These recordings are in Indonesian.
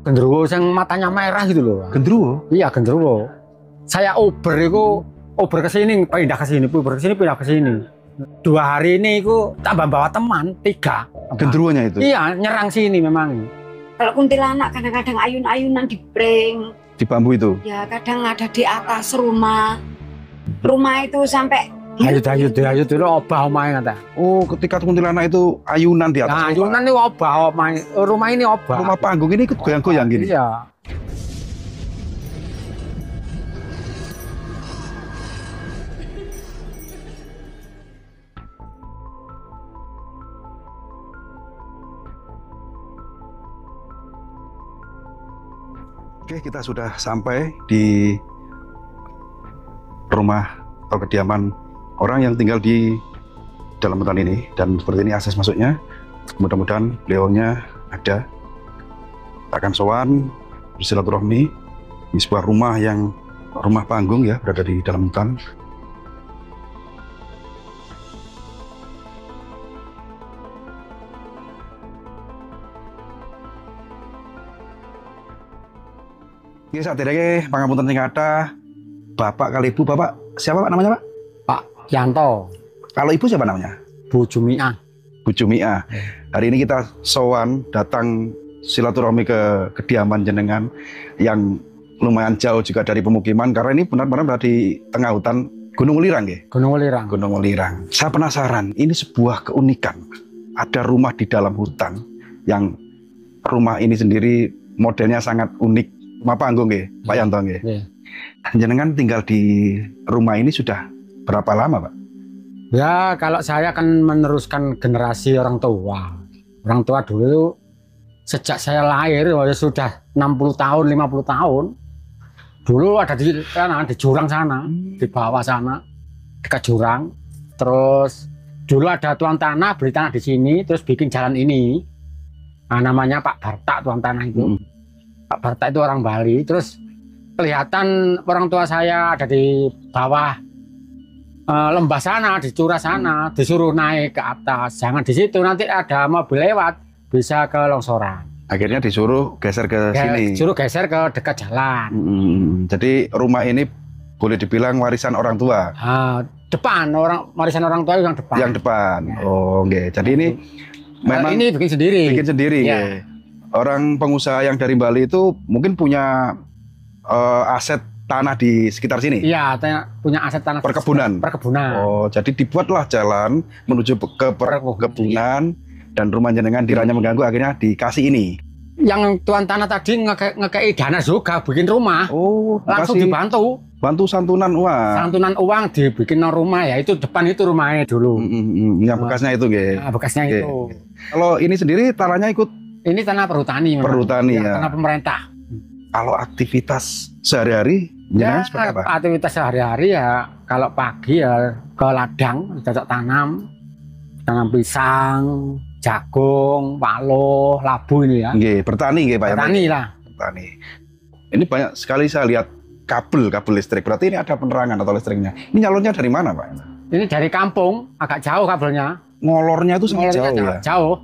Genderuwo yang matanya merah gitu loh. Genderuwo? Iya, genderuwo. Saya Uber ke sini, pindah ke sini, Uber ke sini, pindah ke sini. 2 hari ini aku tambah bawa teman 3. Genderuwonya itu? Iya, nyerang sini memang. Kalau kuntilanak kadang-kadang ayun-ayunan di prank. Di bambu itu? Ya kadang ada di atas rumah. Rumah itu sampai Ayo itu obah omahe kata. Oh, ketika kuntilanak itu ayunan di atas. Nah, ayunan ini obah omahe. Rumah ini obah. Rumah panggung ini ikut goyang-goyang gini. Iya. Oke, kita sudah sampai di rumah atau kediaman orang yang tinggal di dalam hutan ini, dan seperti ini akses masuknya. Mudah-mudahan beliaunya ada. Kita akan sowan bersilaturahmi di sebuah rumah panggung ya, berada di dalam hutan. Ini saat ini pangapunten sing kathah, Bapak kali Ibu. Bapak siapa Pak namanya Pak? Pak Yanto. Kalau Ibu siapa namanya? Bu Jumiah. Bu Jumiah. Hari ini kita sowan datang silaturahmi ke kediaman jenengan yang lumayan jauh juga dari pemukiman, karena ini benar-benar berada di tengah hutan Gunung Welirang ya? Gunung Welirang. Gunung Welirang. Saya penasaran, ini sebuah keunikan. Ada rumah di dalam hutan yang rumah ini sendiri modelnya sangat unik. Rumah panggung ya, Pak Yanto ya. Jenengan tinggal di rumah ini sudah berapa lama, Pak? Ya, kalau saya kan meneruskan generasi orang tua. Orang tua dulu sejak saya lahir sudah 60 tahun, 50 tahun. Dulu ada di sana, di jurang sana, di bawah sana, dekat jurang. Terus dulu ada tuan tanah, beli tanah di sini, terus bikin jalan ini. Nah, namanya Pak Barta, tuan tanah itu. Pak Barta itu orang Bali. Terus kelihatan orang tua saya ada di bawah lembah sana, di curah sana, disuruh naik ke atas. Jangan di situ, nanti ada mobil lewat, bisa ke longsoran. Akhirnya disuruh geser ke sini. Disuruh geser ke dekat jalan. Jadi rumah ini boleh dibilang warisan orang tua. Depan, warisan orang tua yang depan. Yang depan. Ya. Oh, oke. Jadi ini memang ini bikin sendiri. Bikin sendiri. Ya. Orang pengusaha yang dari Bali itu mungkin punya aset tanah di sekitar sini. Iya, punya aset tanah perkebunan. Oh, jadi dibuatlah jalan menuju ke perkebunan dan rumah jenengan diranya mengganggu, akhirnya dikasih ini. Yang tuan tanah tadi ngekei dana juga bikin rumah. Oh, langsung dibantu. Bantu santunan uang. Santunan uang dibikin rumah ya, itu depan itu rumahnya dulu. Yang bekasnya itu, nggih. Nah, bekasnya itu. Kalau ini sendiri tanahnya ikut? Ini tanah perhutani. Perhutani ya. Tanah pemerintah. Kalau aktivitas sehari-hari jenengan seperti apa? Aktivitas sehari-hari ya, kalau pagi ya ke ladang, cocok tanam pisang, jagung, palo, labu ini ya. Nggih, bertani nggih Pak. Bertani lah. Bertani. Ini banyak sekali saya lihat kabel listrik. Berarti ini ada penerangan atau listriknya. Ini nyalurnya dari mana, Pak? Ini dari kampung, agak jauh kabelnya. Ngolornya itu sangat jauh ya? Jauh.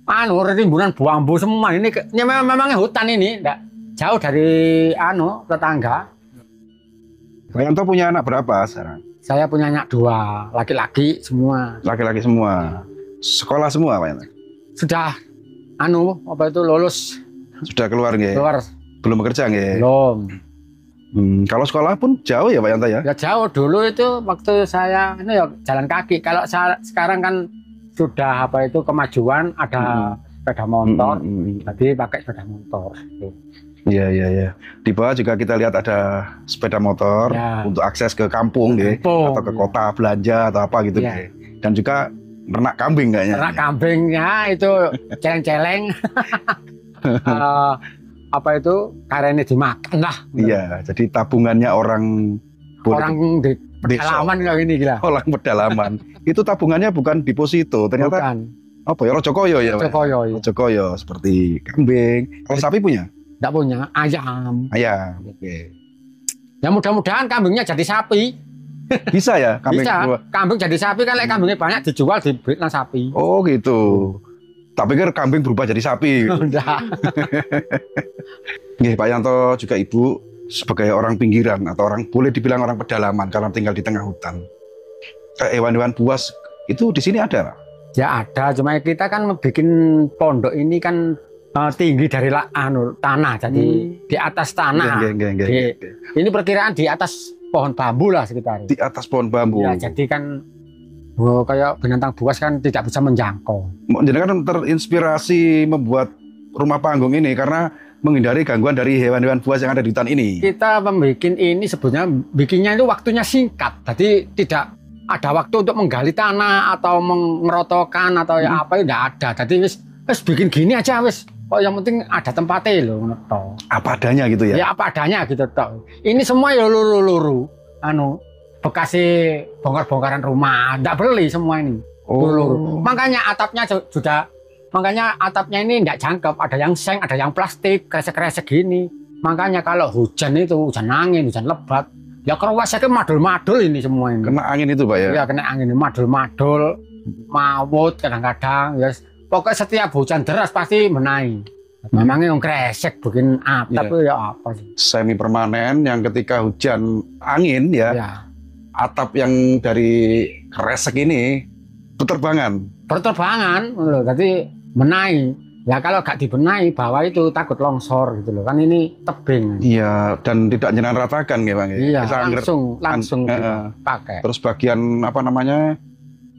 Rimbunan bambu semua ini memang hutan ini, enggak jauh dari tetangga. Pak Yanto punya anak berapa sekarang? Saya punya anak 2, laki-laki semua. Laki-laki semua. Sekolah semua Pak Yanto? Sudah lulus. Sudah keluar nggih? Keluar. Belum bekerja nggih? Belum. Kalau sekolah pun jauh ya Pak Yanto ya? Ya jauh, dulu itu waktu saya ini ya jalan kaki. Kalau sekarang kan sudah kemajuan, ada sepeda motor, jadi pakai sepeda motor. Iya. Di bawah juga kita lihat ada sepeda motor untuk akses ke kampung, atau ke kota belanja atau apa gitu. Ya. Dan juga ternak kambing kayaknya. Ternak kambingnya itu celeng-celeng. Karena dimakan lah. Iya, jadi tabungannya orang di pedalaman kayak gini gila. Orang pedalaman. Itu tabungannya bukan deposito, ternyata. Bukan. Apa ya, Rojokoyo ya? Rojokoyo seperti kambing. Kalau sapi punya? Enggak punya, ayam. Ayam. Oke. Ya mudah-mudahan kambingnya jadi sapi. Bisa ya kambing? Bisa. Kambing jadi sapi kan, kambingnya banyak dijual dibeli sapi. Oh gitu. Tak pikir kambing berubah jadi sapi. Udah. Nggih, Pak Yanto juga Ibu sebagai orang pinggiran atau orang boleh dibilang orang pedalaman karena tinggal di tengah hutan. Hewan-hewan buas itu di sini ada, Pak? Ya ada, cuma kita kan bikin pondok ini kan tinggi dari tanah, jadi di atas tanah. Ini perkiraan di atas pohon bambu lah sekitar. Di atas pohon bambu. Ya, jadi kan kayak binatang buas kan tidak bisa menjangkau. Jadi kan terinspirasi membuat rumah panggung ini karena menghindari gangguan dari hewan-hewan buas yang ada di hutan ini. Kita membuat ini sebetulnya bikinnya itu waktunya singkat, jadi tidak ada waktu untuk menggali tanah atau mengerotokan atau ya apa, tidak ada. Jadi wis bikin gini aja wis. Oh, yang penting ada tempatnya loh, toh. Apa adanya gitu ya? Ya apa adanya gitu toh. Ini semua ya luru-luru, bekas bongkar-bongkaran rumah, tidak beli semua ini. Luru. Makanya atapnya ini tidak jangkep, ada yang seng, ada yang plastik, kresek-kresek gini. Makanya kalau hujan itu, hujan angin, hujan lebat, ya kerwaseknya madul-madul ini semua ini. Kena angin itu, Pak ya? Iya, kena angin, madul-madul, mawut kadang-kadang, ya. Pokoknya setiap hujan deras pasti menaik. Memangnya yang kresek bikin atap ya apa sih? Semi permanen yang ketika hujan angin ya. Atap yang dari kresek ini berterbangan. Berterbangan loh, jadi menaik. Ya kalau gak dibenahi bawah itu takut longsor gitu loh. Kan ini tebing. Iya, dan tidak nyenan ratakan ya, Bang. Iya, langsung pakai. Terus bagian apa namanya?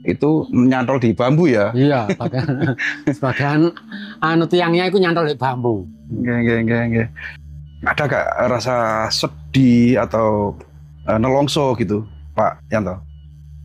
Itu nyantol di bambu ya? Iya, sebagian tiangnya itu nyantol di bambu. Nggak. Ada gak rasa sedih atau nelongso gitu, Pak Yanto?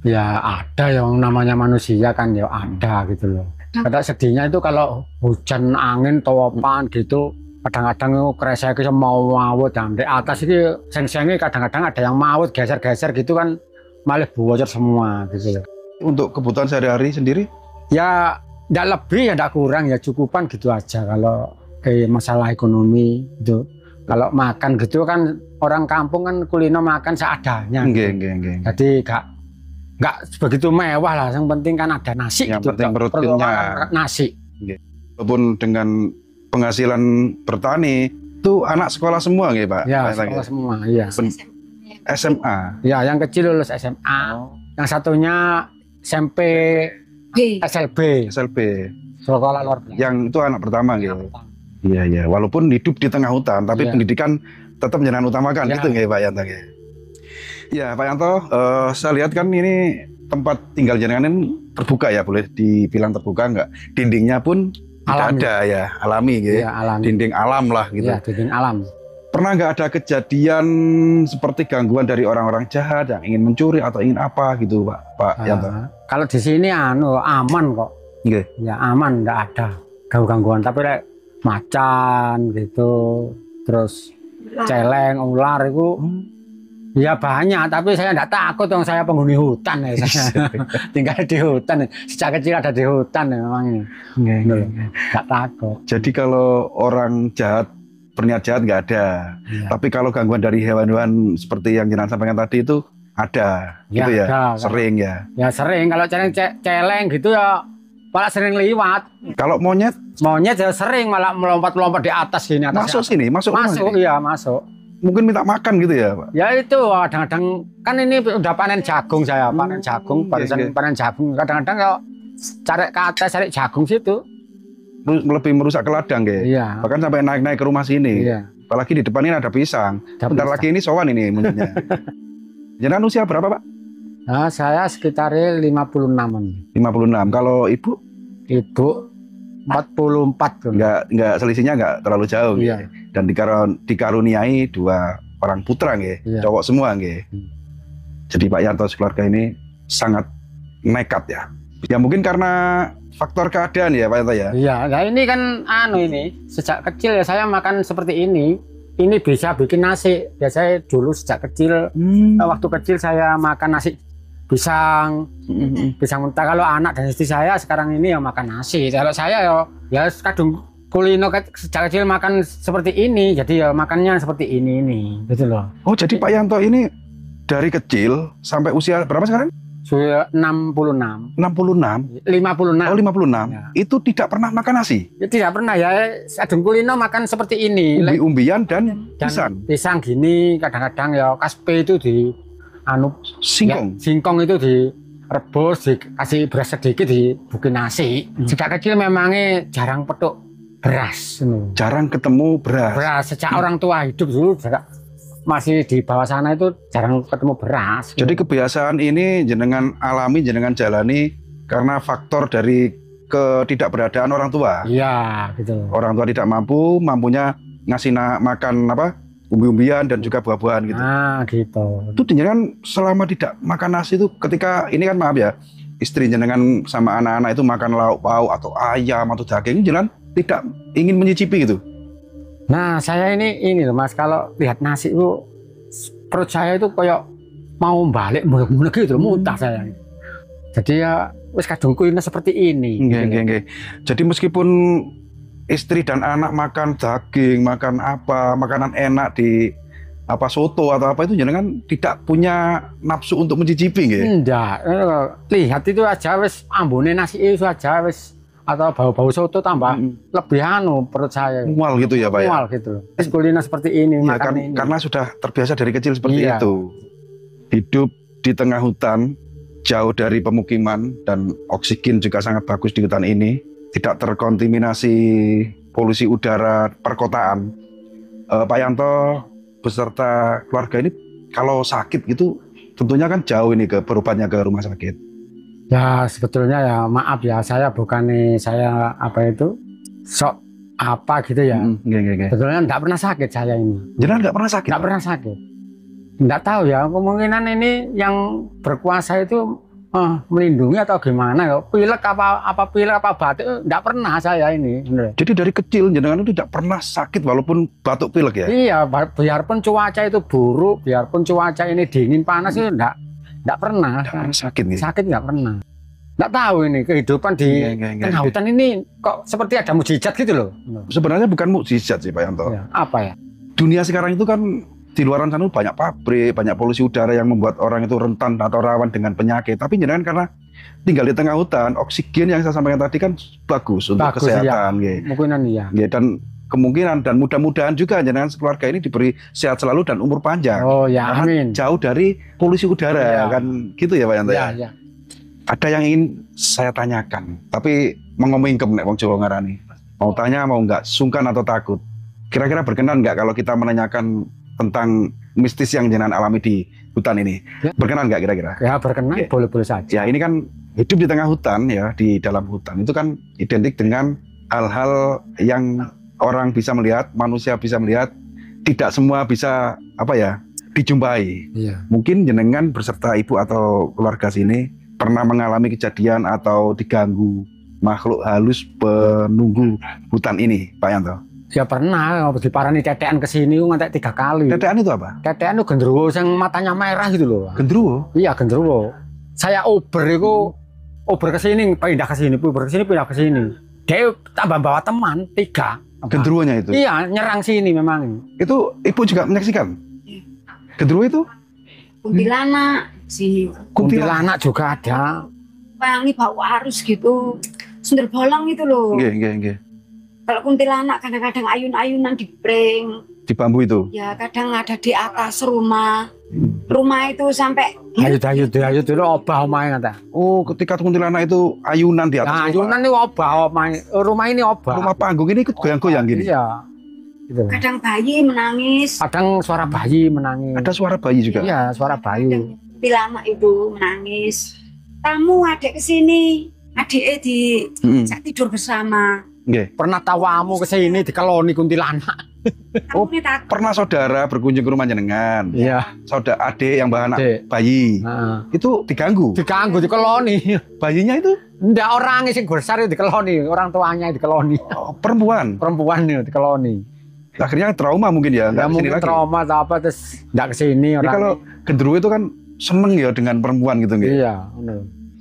Ya ada, yang namanya manusia kan ya ada gitu loh. Kadang sedihnya itu kalau hujan angin topan gitu, kadang-kadang kresek itu mau mawut, dan di atas itu seng-sengnya kadang-kadang ada yang mawut, geser-geser gitu kan, malah bocor semua gitu loh. Untuk kebutuhan sehari-hari sendiri? Ya, tidak lebih ya tidak kurang, ya cukupan gitu aja. Kalau kayak masalah ekonomi itu, kalau makan gitu kan orang kampung kan kulino makan seadanya. Jadi nggak begitu mewah lah. Yang penting kan ada nasi. Yang gitu, penting rutinnya nasi. Walaupun dengan penghasilan bertani itu anak sekolah semua nggih, Pak? Ya, sekolah semua. Iya. SMA. Ya, yang kecil lulus SMA. Yang satunya SMP SLB. Sekolah luar biasa. Yang itu anak pertama gitu. Iya. Walaupun hidup di tengah hutan, tapi pendidikan tetap jangan utamakan gitu nggih, Pak Yanto. Ya, Pak Yanto, saya lihat kan ini tempat tinggal jenengan ini terbuka ya, boleh dibilang terbuka nggak? Dindingnya pun tidak ada ya, alami gitu. Ya, alami. Dinding alam lah gitu. Ya, dinding alam. Pernah nggak ada kejadian seperti gangguan dari orang-orang jahat yang ingin mencuri atau ingin apa gitu, Pak Yanto? Kalau di sini aman kok. Ya aman, nggak ada gangguan. Tapi macan gitu, terus celeng, ular itu ya banyak. Tapi saya nggak takut, dong, saya penghuni hutan ya. Tinggal di hutan, sejak kecil ada di hutan ya memangnya. Nggak takut. Jadi kalau orang jahat, berniat jahat nggak ada. Tapi kalau gangguan dari hewan-hewan seperti yang jenengan sampaikan tadi itu ada, gitu ya? Ada, sering ya? Ya sering, kalau celeng gitu ya malah sering lewat. Kalau monyet? Monyet ya sering malah melompat-melompat di atas gini. Masuk sini? Masuk, iya masuk. Mungkin minta makan gitu ya, Pak? Ya itu, kadang-kadang kan ini udah panen jagung saya, panen jagung, panen jagung. Kadang-kadang kalau cari ke atas, cari jagung situ. Lebih merusak ke ladang, ya? Bahkan sampai naik-naik ke rumah sini. Apalagi di depan ini ada pisang. Bentar lagi ini sowan ini munculnya. Jenengan usia berapa, Pak? Nah, saya sekitar 56-an. 56. Kalau Ibu? Ibu 44. Enggak selisihnya enggak terlalu jauh. Iya. Dan dikaruniai 2 orang putra nggih. Cowok semua nggih. Jadi Pak Yanto keluarga ini sangat nekat ya. Ya mungkin karena faktor keadaan ya Pak Yanto ya. Iya, nah ini kan ini sejak kecil ya saya makan seperti ini. Ini bisa bikin nasi. Biasanya dulu sejak kecil, waktu kecil saya makan nasi pisang, pisang mentah. Kalau anak dan istri saya sekarang ini ya makan nasi. Kalau saya ya kadung kulino sejak kecil makan seperti ini. Jadi ya makannya seperti ini gitu loh. Oh jadi Pak Yanto ini dari kecil sampai usia berapa sekarang? Sudah 66. 66? 56. Oh 56? Ya. Itu tidak pernah makan nasi? Ya, tidak pernah ya. Sadung kulino makan seperti ini. Umbi-umbian dan pisang? Pisang gini, kadang-kadang ya kaspe itu di anu singkong? Ya, singkong itu direbus, dikasih beras sedikit, dibukin nasi. Sejak kecil memangnya jarang petuk beras. Jarang ketemu beras? Beras, sejak orang tua hidup dulu masih di bawah sana itu jarang ketemu beras. Jadi kebiasaan ini jenengan alami, jenengan jalani karena faktor dari ketidakberadaan orang tua. Iya, gitu. Orang tua tidak mampu, mampunya ngasih makan apa? Umbi-umbian dan juga buah-buahan gitu. Ah, gitu. Itu jenengan selama tidak makan nasi itu ketika ini kan maaf ya, istri jenengan sama anak-anak itu makan lauk pauk atau ayam atau daging, jenengan tidak ingin menyicipi gitu. Nah, saya ini loh Mas, kalau lihat nasi itu perut saya itu kayak mau balik mulek-mulek gitu loh, muntah saya. Jadi ya wis kadung kulino seperti ini. Nggih. Jadi meskipun istri dan anak makan daging, makan apa, makanan enak di apa soto atau apa itu jenengan tidak punya nafsu untuk mencicipi nggih? Enggak, lihat itu aja wis ambune nasi itu aja wis atau bau-bau soto tambah lebih perut saya. Mual gitu ya Pak ya? Mual gitu. Kuliner seperti ini, ya, ini. Karena sudah terbiasa dari kecil seperti itu. Hidup di tengah hutan, jauh dari pemukiman dan oksigen juga sangat bagus di hutan ini. Tidak terkontaminasi polusi udara perkotaan. Pak Yanto beserta keluarga ini kalau sakit gitu tentunya kan jauh ini berobatnya ke rumah sakit. Ya sebetulnya ya maaf ya, saya bukannya saya apa itu sok apa gitu ya. Sebetulnya enggak pernah sakit saya ini. Jangan enggak pernah sakit? Enggak pernah sakit. Enggak tahu ya, kemungkinan ini yang berkuasa itu melindungi atau gimana ya. Pilek apa batuk enggak pernah saya ini. Bener. Jadi dari kecil jenengan itu tidak pernah sakit walaupun batuk pilek ya? Iya, biarpun cuaca itu buruk, biarpun cuaca ini dingin panas itu enggak pernah. Sakit nih. Sakit nggak pernah. Nggak tahu ini kehidupan di tengah hutan ini kok seperti ada mukjizat gitu loh. Sebenarnya bukan mukjizat sih Pak Yanto. Ya, apa ya? Dunia sekarang itu kan di luar sana banyak pabrik, banyak polusi udara yang membuat orang itu rentan atau rawan dengan penyakit. Tapi jangan karena tinggal di tengah hutan, oksigen yang saya sampaikan tadi kan bagus untuk kesehatan. Ya. Mungkinan iya. Ya, dan kemungkinan dan mudah-mudahan juga jenengan keluarga ini diberi sehat selalu dan umur panjang. Oh ya, amin. Jauh dari polusi udara kan gitu ya Pak Yanto ya. Ya. Ada yang ingin saya tanyakan, tapi mengomongkem nek wong Jawa ngarani. Mau tanya mau enggak, sungkan atau takut. Kira-kira berkenan enggak kalau kita menanyakan tentang mistis yang jenengan alami di hutan ini? Ya. Berkenan enggak kira-kira? Ya berkenan, boleh-boleh saja. Ya ini kan hidup di tengah hutan ya, di dalam hutan itu kan identik dengan hal-hal yang orang bisa melihat, manusia bisa melihat, tidak semua bisa apa ya dijumpai. Iya. Mungkin jenengan beserta ibu atau keluarga sini pernah mengalami kejadian atau diganggu makhluk halus penunggu hutan ini, Pak Yanto? Ya pernah, diparani tetean ke sini ngantek 3 kali. Tetean itu apa? Tetean itu gendruwo yang matanya merah gitu loh. Gendruwo? Iya, gendruwo. Saya ober ke sini, pindah ke sini, pindah ke sini. Dia tambah bawa teman 3. Gendruwonya itu? Iya, nyerang sini memang. Itu ibu juga menyaksikan? Gendruwo itu? Kuntilanak sini. Kuntilanak juga ada. Wangi bau arus gitu. Sundel bolong itu loh. Nggih. Kalau kuntilanak kadang-kadang ayun-ayunan di pring. Di bambu itu? Ya kadang ada di atas rumah. Rumah itu sampai Ayo dulu obah omahnya kata. Oh, ketika kuntilanak itu ayunan di atas rumah. Ayunan itu obah omahnya. Rumah ini obah. Rumah panggung ini ikut goyang-goyang gini. Iya. Gitu. Kadang bayi menangis. Kadang suara bayi menangis. Ada suara bayi juga? Iya, suara bayi. Kuntilanak itu menangis. Tamu adik kesini. Adiknya saat tidur bersama. Okay. Pernah tawamu ke sini dikeloni kuntilanak. Oh, pernah saudara berkunjung ke rumah jenengan. Iya. Saudara adik yang bawa anak bayi. Itu diganggu. Diganggu, dikeloni. Bayinya itu? Enggak, orangnya sing besar itu dikeloni, orang tuanya dikeloni. Oh, perempuan. Perempuan itu dikeloni. Akhirnya trauma mungkin ya, enggak mungkin lagi. Trauma atau apa terus enggak kesini orang. Kalau gendruwo itu kan seneng ya dengan perempuan gitu nggih. Iya, benar.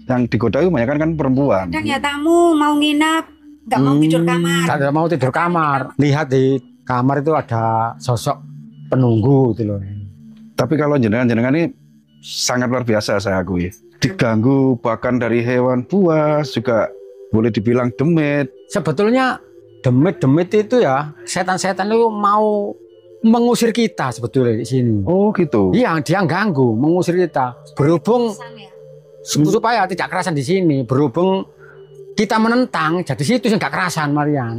Yang digoda itu banyak kan perempuan. Kadang ya tamu mau nginep, nggak mau tidur kamar. Tidak mau tidur kamar. Lihat di kamar itu ada sosok penunggu gitu loh. Tapi kalau jenengan ini sangat luar biasa saya akui. Di diganggu bahkan dari hewan buas, juga boleh dibilang demit. Sebetulnya demit-demit itu ya, setan-setan itu mau mengusir kita sebetulnya di sini. Oh gitu. Iya, dia ganggu, mengusir kita. Berhubung supaya tidak kerasan di sini, berhubung kita menentang, jadi situ yang gak kerasan Marian.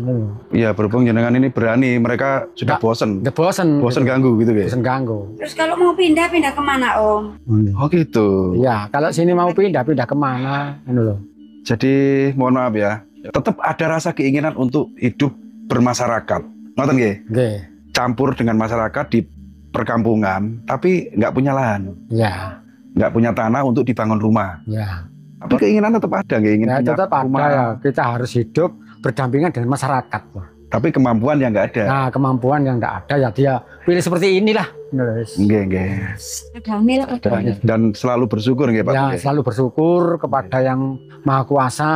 Iya, berhubung jenengan ini berani, mereka sudah bosen. Udah bosen Bosen gitu. ganggu gitu ya. Bosen ganggu. Terus kalau mau pindah kemana Om? Oh gitu. Iya, kalau sini mau pindah kemana? Ini loh. Jadi mohon maaf ya, tetap ada rasa keinginan untuk hidup bermasyarakat. Ngoten nggih? Nggih. Campur dengan masyarakat di perkampungan, tapi nggak punya lahan, Iya. nggak punya tanah untuk dibangun rumah. Iya. Tapi keinginan tetap ada, nggak ingin Ya, punya tetap rumah. ada ya. Kita harus hidup berdampingan dengan masyarakat. Tapi kemampuan yang nggak ada. Nah, kemampuan yang tidak ada ya dia pilih seperti inilah. Nggih, nggih. Damil. Dan selalu bersyukur nggih Pak. Ya, Nggih. selalu bersyukur kepada yang Maha Kuasa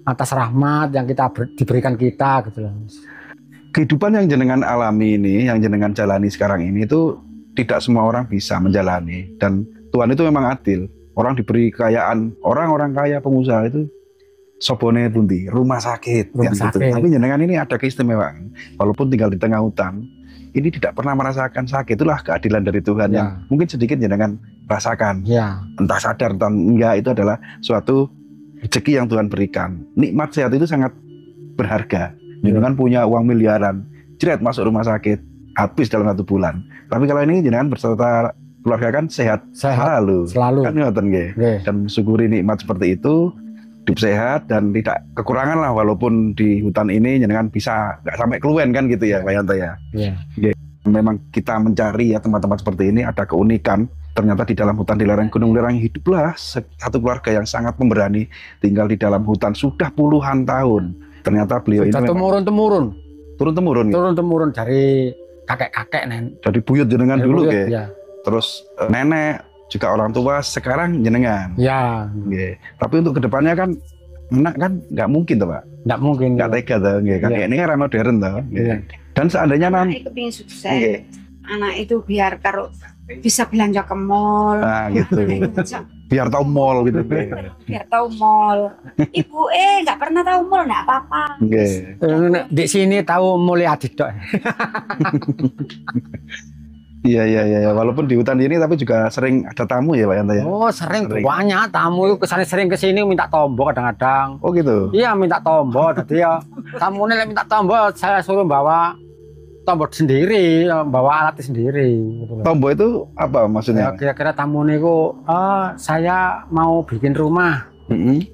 atas rahmat yang diberikan kita gitu loh. Kehidupan yang jenengan alami ini, yang jenengan jalani sekarang ini itu tidak semua orang bisa menjalani, dan Tuhan itu memang adil. Orang diberi kekayaan, orang-orang kaya pengusaha itu sobone pundi, rumah sakit, Rumah yang gitu. sakit. Tapi jenengan ini ada keistimewaan, walaupun tinggal di tengah hutan, ini tidak pernah merasakan sakit. Itulah keadilan dari Tuhan Ya. yang mungkin sedikit jenengan rasakan. Ya, Entah sadar entah enggak, itu adalah suatu rezeki yang Tuhan berikan. Nikmat sehat itu sangat berharga. Jenengan punya uang miliaran, jeret masuk rumah sakit, habis dalam 1 bulan. Tapi kalau ini jenengan berserta keluarga kan sehat sehat selalu. selalu. Kan ngoten nggih. Nggih. Dan syukuri nikmat seperti itu, hidup sehat dan tidak kekurangan lah, walaupun di hutan ini jenengan bisa nggak sampai keluwen kan gitu ya Pak Yanto ya. Iya. Memang kita mencari ya tempat-tempat seperti ini ada keunikan. Ternyata di dalam hutan di lereng Gunung Lerang hiduplah satu keluarga yang sangat pemberani, tinggal di dalam hutan sudah puluhan tahun. Ternyata beliau Sudah ini memang temurun-temurun. turun-temurun gitu. Turun-temurun dari kakek-kakek Dari buyut jenengan dulu buyut, nggih. ya. Terus nenek juga orang tua, sekarang jenengan. Ya, Nggih. Tapi untuk kedepannya kan anak kan nggak mungkin tuh Pak. enggak mungkin. Nggak tega tuh nggih. Kakek Iya. ini kan orang modern tuh. nggih. Iya. Dan seandainya Anak nanti itu pengen sukses. Anak itu biar karo bisa belanja ke mall. nah gitu. Biar tahu mall gitu. Biar tahu mall. Ibu nggak pernah tahu mall, nggak apa-apa. Nggih. Di sini tahu mulai adit dok. Iya. Walaupun di hutan ini tapi juga sering ada tamu ya Pak Yanto ya. Oh, sering Sering. banyak tamu itu kesana sering kesini minta tombol kadang-kadang. Oh gitu. Iya, minta tombol. Jadi ya tamunya minta tombol, saya suruh bawa tombol sendiri, bawa alat sendiri. Gitu loh. Tombo itu apa Ya, maksudnya? kira-kira tamunya itu, saya mau bikin rumah. Mm-mm.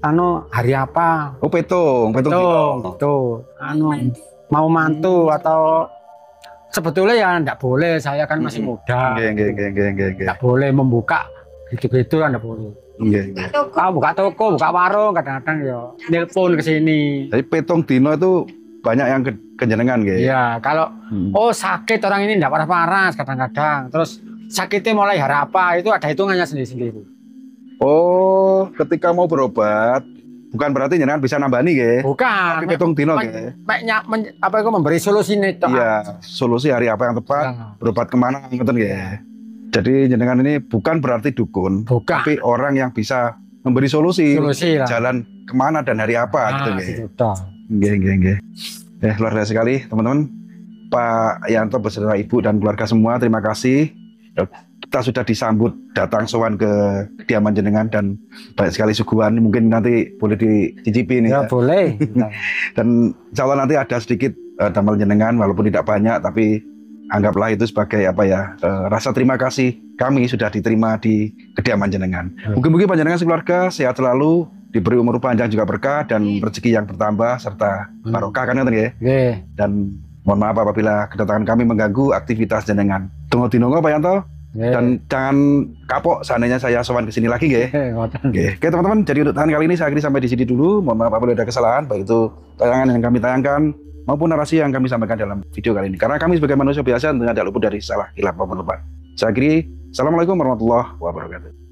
Hari apa? Oh petung Tuh, gitu. tuh, mau mantu atau sebetulnya ya enggak boleh, saya kan masih muda. Nggih. Enggak boleh membuka gitu-gitu kan enggak boleh. Nggih. Buka toko, buka warung kadang-kadang ya nelpon ke sini. Jadi petung dino itu banyak yang kejenengan nggih. Iya, kalau sakit orang ini enggak parah-parah kadang-kadang. Terus sakitnya mulai hari apa itu ada hitungannya sendiri-sendiri. Oh, ketika mau berobat bukan berarti jenengan bisa nambani nggih. Bukan. Tapi petung dino nggih. Apa itu memberi solusi nih toh. Iya, solusi hari apa yang tepat, Ya. berobat kemana ngoten nggih. Jadi jenengan ini bukan berarti dukun, Bukan. tapi orang yang bisa memberi solusi, Solusi lah. jalan kemana dan hari apa gitu nggih. Gitu toh. Nggih. Luar biasa sekali teman-teman. Pak Yanto beserta Ibu dan keluarga semua, terima kasih. Kita sudah disambut datang sowan ke kediaman jenengan dan banyak sekali suguhan. Mungkin nanti boleh dicicipi nih. Ya, Ya. boleh. Dan insya Allah nanti ada sedikit damel jenengan walaupun tidak banyak, tapi anggaplah itu sebagai rasa terima kasih kami sudah diterima di kediaman jenengan. Mungkin panjenengan sekeluarga sehat selalu, diberi umur panjang juga berkah dan rezeki yang bertambah serta barokah kan ngoten nggih. Nggih. Dan mohon maaf apabila kedatangan kami mengganggu aktivitas jenengan. Tunggu dinongo Pak Yanto. Nggih. Dan jangan kapok seandainya saya sowan ke sini lagi nggih. Ngoten. Oke teman-teman, jadi untuk tahan kali ini saya akhiri sampai di sini dulu. Mohon maaf apabila ada kesalahan, baik itu tayangan yang kami tayangkan maupun narasi yang kami sampaikan dalam video kali ini. Karena kami sebagai manusia biasa tentunya tidak luput dari salah, hilaf maupun lupa. Saya akhiri. Assalamualaikum warahmatullahi wabarakatuh.